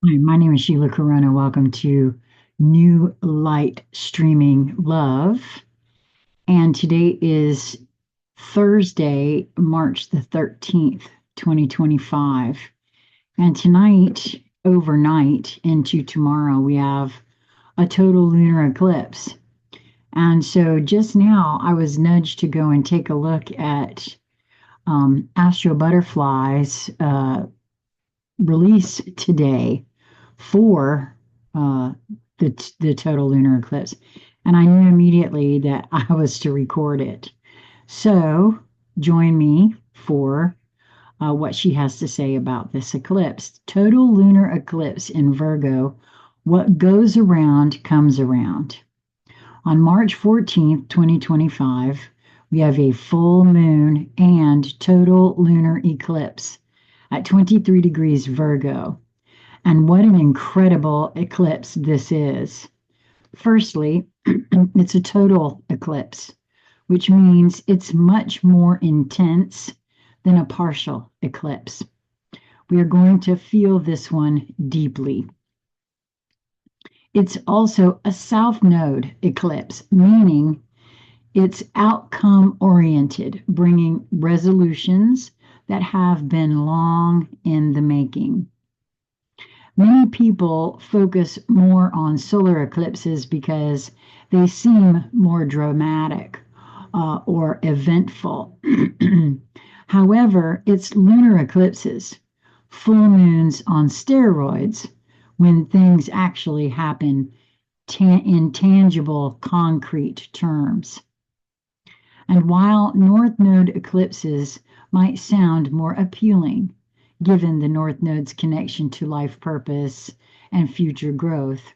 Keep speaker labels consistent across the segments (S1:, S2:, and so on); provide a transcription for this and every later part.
S1: Hi, my name is Sheila Corona. Welcome to New Light Streaming Love. And today is Thursday, March the 13th, 2025. And tonight, overnight into tomorrow, we have a total lunar eclipse. And so just now, I was nudged to go and take a look at AstroButterfly's release today for uh, the total lunar eclipse, and I knew immediately that I was to record it. So join me for what she has to say about this eclipse. Total lunar eclipse in Virgo. What goes around comes around. On March 14th, 2025, we have a full moon and total lunar eclipse at 23 degrees Virgo. And what an incredible eclipse this is. Firstly, it's a total eclipse, which means it's much more intense than a partial eclipse. We are going to feel this one deeply. It's also a south node eclipse, meaning it's outcome oriented, bringing resolutions that have been long in the making. Many people focus more on solar eclipses because they seem more dramatic or eventful. However, it's lunar eclipses, full moons on steroids, when things actually happen in tangible, concrete terms. And while North Node eclipses might sound more appealing, given the North Node's connection to life purpose and future growth,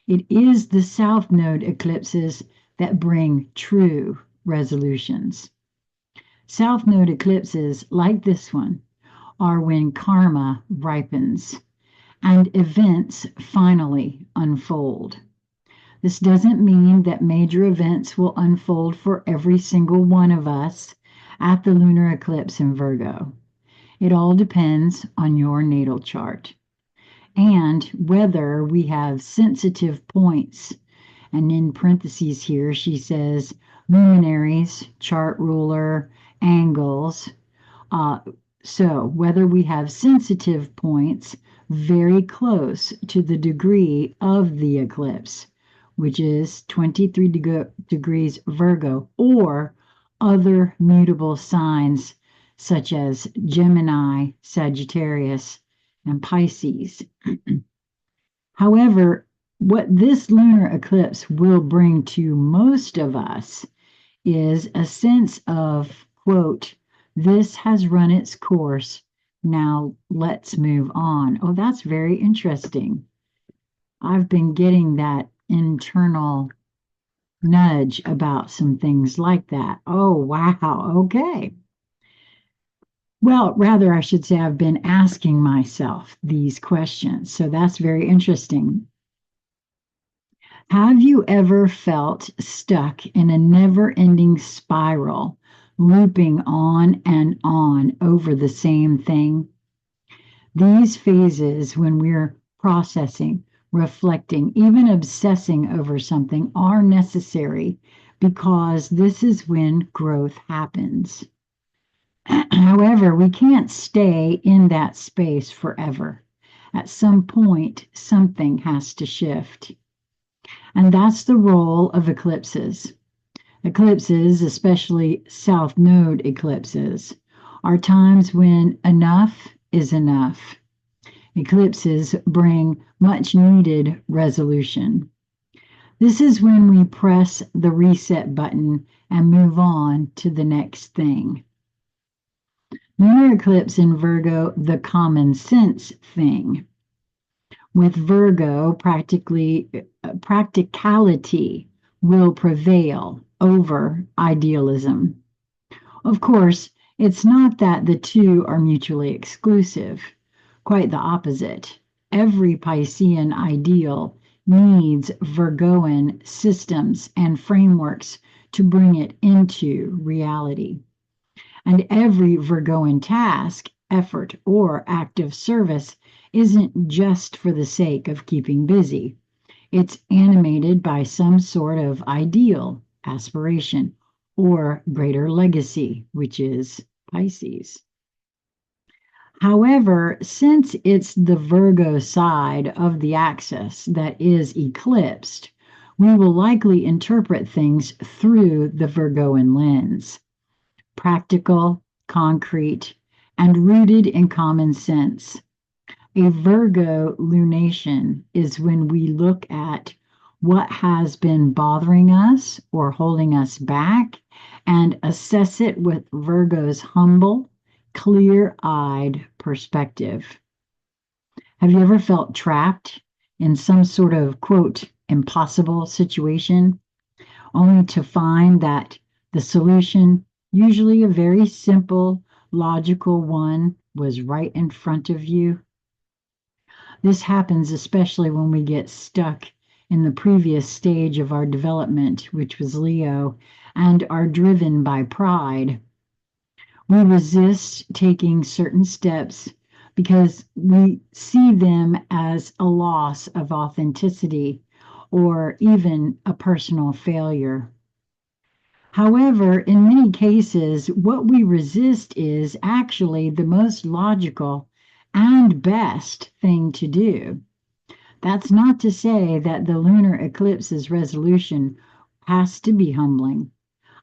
S1: it is the South Node eclipses that bring true resolutions. South Node eclipses, like this one, are when karma ripens and events finally unfold. This doesn't mean that major events will unfold for every single one of us at the lunar eclipse in Virgo. It all depends on your natal chart and whether we have sensitive points. And in parentheses here, she says luminaries, chart ruler, angles. Uh, so whether we have sensitive points very close to the degree of the eclipse, which is 23 degrees Virgo, or other mutable signs such as Gemini, Sagittarius, and Pisces. However, what this lunar eclipse will bring to most of us is a sense of, quote, this has run its course. Now let's move on. Oh, that's very interesting. I've been getting that internal nudge about some things like that. Oh, wow. Okay. Well, rather, I should say I've been asking myself these questions. So that's very interesting. Have you ever felt stuck in a never ending spiral, looping on and on over the same thing? These phases, when we're processing, reflecting, even obsessing over something, are necessary because this is when growth happens. However, we can't stay in that space forever. At some point, something has to shift. And that's the role of eclipses. Eclipses, especially South Node eclipses, are times when enough is enough. Eclipses bring much needed resolution. This is when we press the reset button and move on to the next thing. Lunar eclipse in Virgo, the common sense thing. With Virgo, practicality will prevail over idealism. Of course, it's not that the two are mutually exclusive. Quite the opposite. Every Piscean ideal needs Virgoan systems and frameworks to bring it into reality. And every Virgoan task, effort, or act of service isn't just for the sake of keeping busy. It's animated by some sort of ideal, aspiration, or greater legacy, which is Pisces. However, since it's the Virgo side of the axis that is eclipsed, we will likely interpret things through the Virgoan lens, practical, concrete, and rooted in common sense. A Virgo lunation is when we look at what has been bothering us or holding us back and assess it with Virgo's humble, clear-eyed perspective. Have you ever felt trapped in some sort of, quote, impossible situation, only to find that the solution, usually a very simple, logical one, was right in front of you? This happens especially when we get stuck in the previous stage of our development, which was Leo, and are driven by pride. We resist taking certain steps because we see them as a loss of authenticity or even a personal failure. However, in many cases, what we resist is actually the most logical and best thing to do. That's not to say that the lunar eclipse's resolution has to be humbling.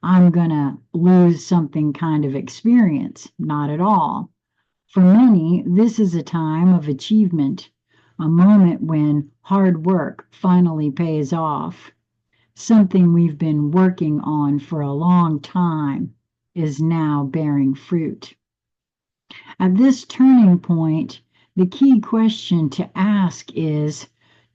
S1: I'm going to lose something kind of experience. Not at all. For many, this is a time of achievement, a moment when hard work finally pays off. Something we've been working on for a long time is now bearing fruit. At this turning point, the key question to ask is,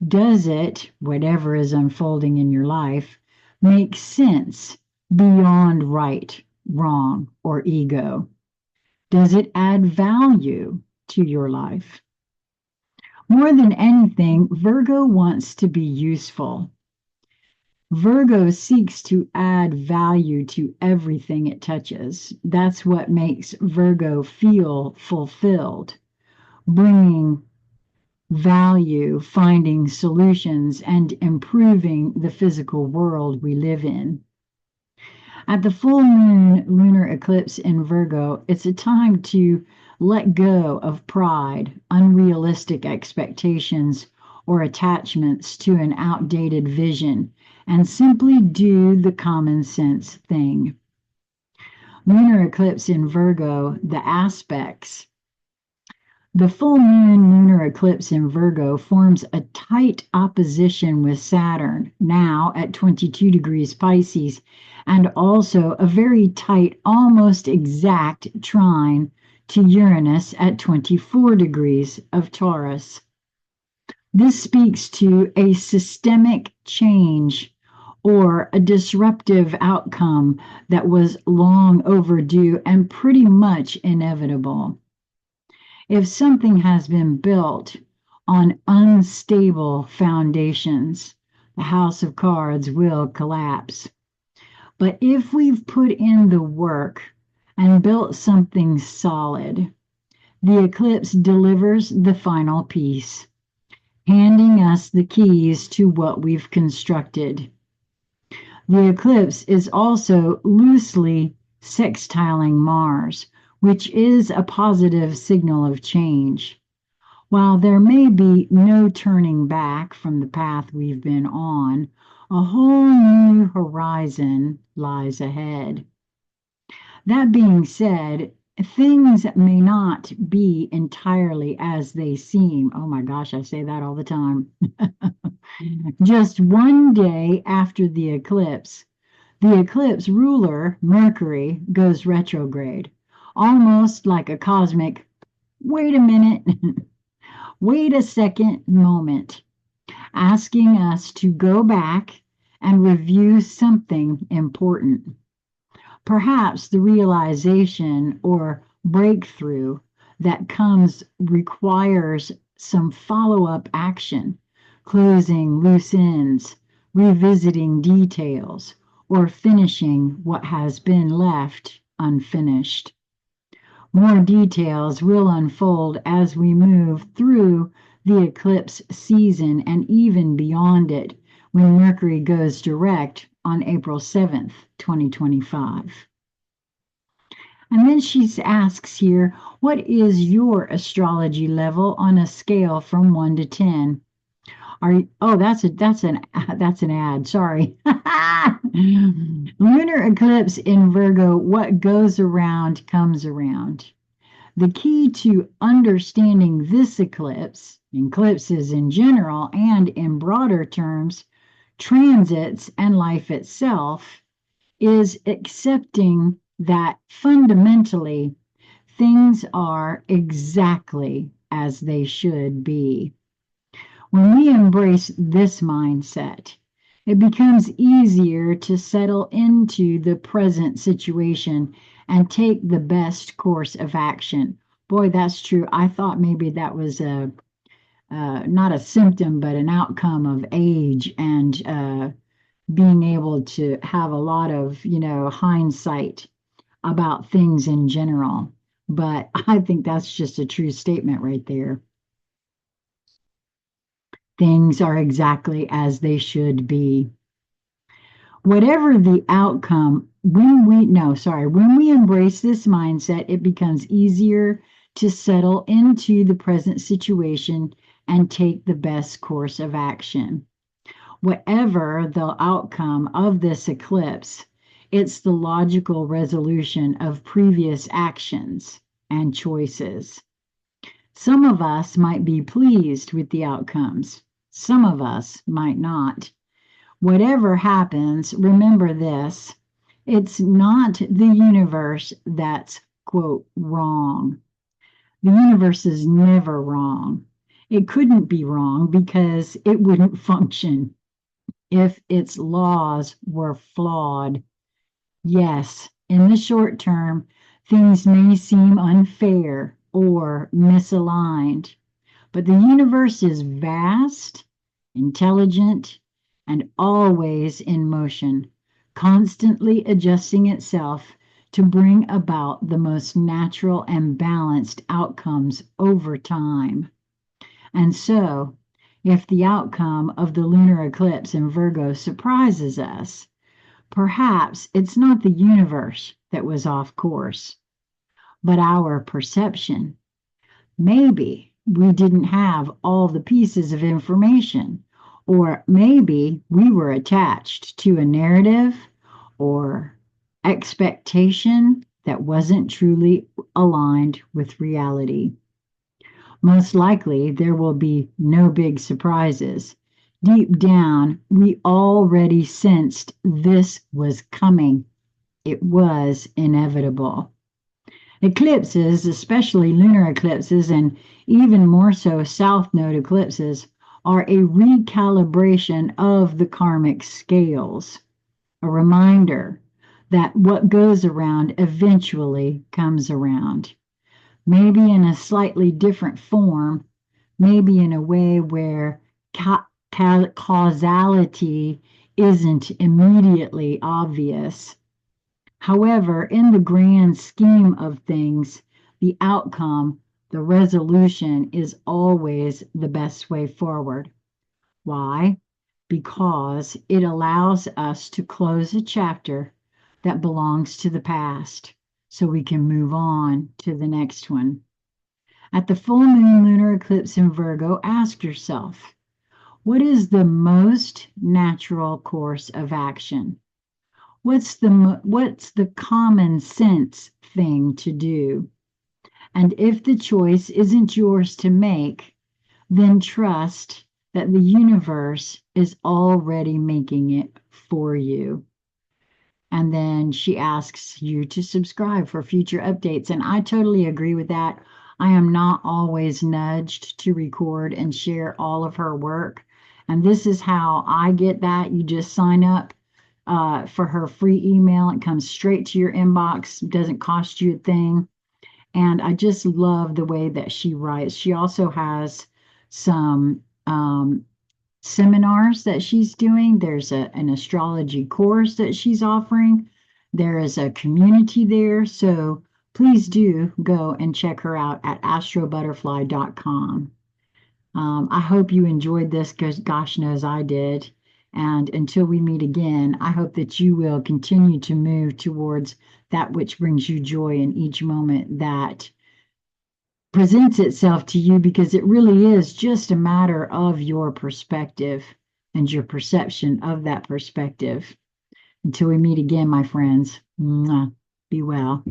S1: does it, whatever is unfolding in your life, make sense beyond right, wrong, or ego? Does it add value to your life? More than anything, Virgo wants to be useful. Virgo seeks to add value to everything it touches. That's what makes Virgo feel fulfilled, bringing value, finding solutions, and improving the physical world we live in. At the full moon lunar eclipse in Virgo, it's a time to let go of pride, unrealistic expectations, or attachments to an outdated vision, and simply do the common sense thing. Lunar eclipse in Virgo, the aspects. The full moon lunar eclipse in Virgo forms a tight opposition with Saturn, now at 22 degrees Pisces, and also a very tight, almost exact trine to Uranus at 24 degrees of Taurus. This speaks to a systemic change or a disruptive outcome that was long overdue and pretty much inevitable. If something has been built on unstable foundations, the house of cards will collapse. But if we've put in the work and built something solid, the eclipse delivers the final piece, handing us the keys to what we've constructed. The eclipse is also loosely sextiling Mars, which is a positive signal of change. While there may be no turning back from the path we've been on, a whole new horizon lies ahead. That being said, things may not be entirely as they seem. Oh my gosh, I say that all the time. Just one day after the eclipse ruler, Mercury, goes retrograde, almost like a cosmic, wait a minute, wait a second moment, asking us to go back and review something important. Perhaps the realization or breakthrough that comes requires some follow-up action, closing loose ends, revisiting details, or finishing what has been left unfinished. More details will unfold as we move through the eclipse season and even beyond it when Mercury goes direct on April 7th, 2025. And then she asks here, what is your astrology level on a scale from 1 to 10? Oh, that's an ad. Sorry. Lunar eclipse in Virgo, what goes around comes around. The key to understanding this eclipse, eclipses in general, and in broader terms, transits and life itself, is accepting that fundamentally things are exactly as they should be. When we embrace this mindset, it becomes easier to settle into the present situation and take the best course of action. Boy, that's true. I thought maybe that was a not a symptom, but an outcome of age and being able to have a lot of, hindsight about things in general. But I think that's just a true statement right there. Things are exactly as they should be. Whatever the outcome, when we embrace this mindset, it becomes easier to settle into the present situation and take the best course of action. Whatever the outcome of this eclipse, it's the logical resolution of previous actions and choices. Some of us might be pleased with the outcomes, some of us might not. Whatever happens, remember this: it's not the universe that's, quote, wrong. The universe is never wrong. It couldn't be wrong because it wouldn't function if its laws were flawed. Yes, in the short term, things may seem unfair or misaligned, but the universe is vast, intelligent, and always in motion, constantly adjusting itself to bring about the most natural and balanced outcomes over time. And so, if the outcome of the lunar eclipse in Virgo surprises us, perhaps it's not the universe that was off course, but our perception. Maybe we didn't have all the pieces of information, or maybe we were attached to a narrative or expectation that wasn't truly aligned with reality. Most likely, there will be no big surprises. Deep down, we already sensed this was coming. It was inevitable. Eclipses, especially lunar eclipses, and even more so south node eclipses, are a recalibration of the karmic scales, a reminder that what goes around eventually comes around. Maybe in a slightly different form, maybe in a way where causality isn't immediately obvious. However, in the grand scheme of things, the outcome, the resolution is always the best way forward. Why? Because it allows us to close a chapter that belongs to the past so we can move on to the next one. At the full moon lunar eclipse in Virgo, ask yourself, what is the most natural course of action? What's the common sense thing to do? And if the choice isn't yours to make, then trust that the universe is already making it for you. And then she asks you to subscribe for future updates. And I totally agree with that. I am not always nudged to record and share all of her work. And this is how I get that. You just sign up for her free email. It comes straight to your inbox, doesn't cost you a thing. And I just love the way that she writes. She also has some seminars that she's doing. There's an astrology course that she's offering. There is a community there. So please do go and check her out at astrobutterfly.com. I hope you enjoyed this, because gosh knows I did. And until we meet again, I hope that you will continue to move towards that which brings you joy in each moment that presents itself to you, because it really is just a matter of your perspective and your perception of that perspective. Until we meet again, my friends, mwah, be well.